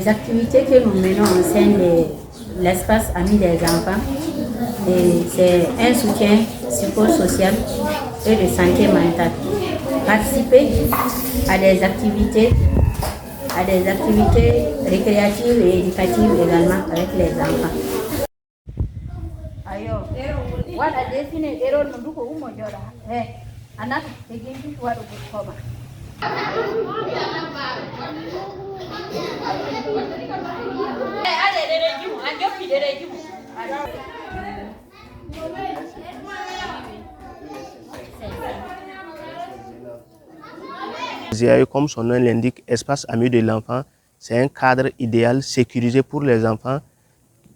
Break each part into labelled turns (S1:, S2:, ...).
S1: les activités que nous menons au sein de l'espace Amis des enfants, c'est un soutien psychosocial et de santé mentale. Participer à des activités récréatives et éducatives également avec les enfants.
S2: ZAE, comme son nom l'indique, Espace Amis de l'enfant, c'est un cadre idéal sécurisé pour les enfants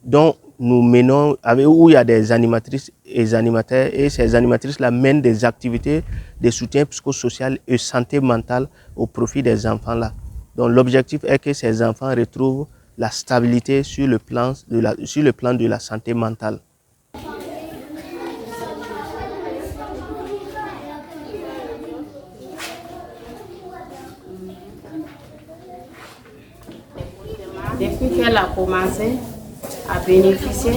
S2: dont nous menons, où il y a des animatrices et des animateurs, et ces animatrices-là mènent des activités de soutien psychosocial et santé mentale au profit des enfants-là. Donc l'objectif est que ces enfants retrouvent la stabilité sur le plan de la santé mentale.
S3: Depuis qu'elle a commencé à bénéficier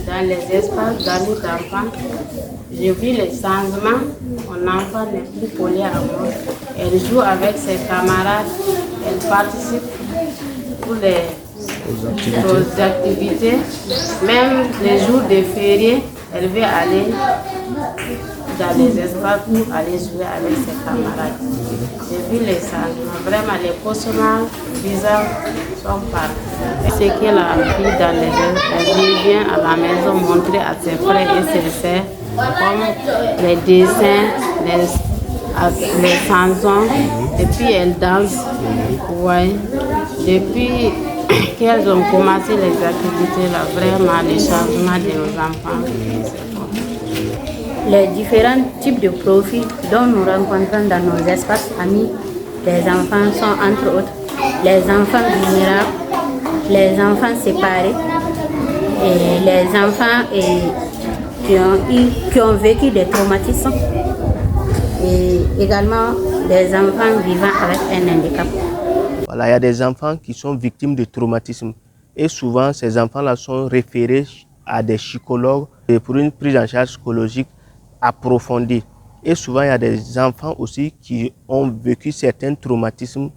S3: dans les espaces d'amis d'enfants, j'ai vu les changements. Mon enfant n'est plus collé à moi. Elle joue avec ses camarades, elle participe pour aux activités. Même les jours de férié, elle veut aller dans les espaces pour aller jouer avec ses camarades. J'ai vu les changements. Vraiment, les cauchemars bizarres sont partis. Ce qu'elle a appris dans les espaces, elle vient à la maison montrer à ses frères et ses sœurs comme les dessins, les chansons, et puis elle danse. Ouais. Depuis qu'elles ont commencé les activités, là, vraiment, les changements de nos enfants, c'est bon.
S1: Les différents types de profils dont nous rencontrons dans nos espaces amis des enfants sont entre autres les enfants vulnérables, les enfants séparés et les enfants qui ont vécu des traumatismes et également des enfants vivant avec un handicap.
S2: Voilà, il y a des enfants qui sont victimes de traumatisme et souvent ces enfants-là sont référés à des psychologues pour une prise en charge psychologique approfondie. Et souvent, il y a des enfants aussi qui ont vécu certains traumatismes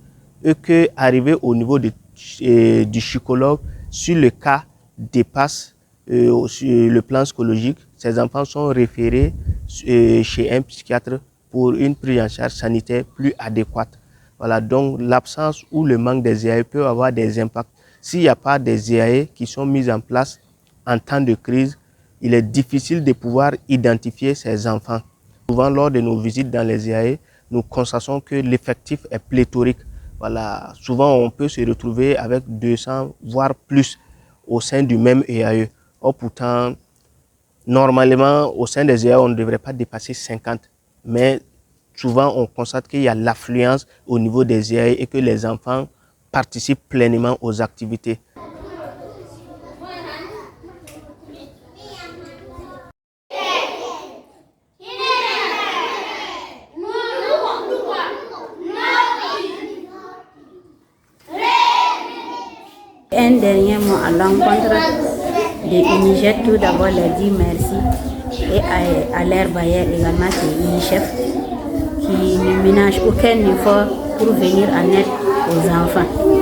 S2: et que, arrivé au niveau du psychologue, si le cas dépasse sur le plan psychologique, ces enfants sont référés chez un psychiatre pour une prise en charge sanitaire plus adéquate. Voilà, donc l'absence ou le manque des ZAE peut avoir des impacts. S'il n'y a pas des ZAE qui sont mises en place en temps de crise, il est difficile de pouvoir identifier ces enfants. Souvent, lors de nos visites dans les ZAE, nous constatons que l'effectif est pléthorique. Voilà, souvent, on peut se retrouver avec 200, voire plus, au sein du même EAE. Or, pourtant, normalement, au sein des EAE, on ne devrait pas dépasser 50. Mais souvent, on constate qu'il y a l'affluence au niveau des EAE et que les enfants participent pleinement aux activités.
S1: Un dernier mot à l'encontre de UNICEF, tout d'abord leur dire merci et à leur bailleur également qui est UNICEF qui ne ménage aucun effort pour venir en aide aux enfants.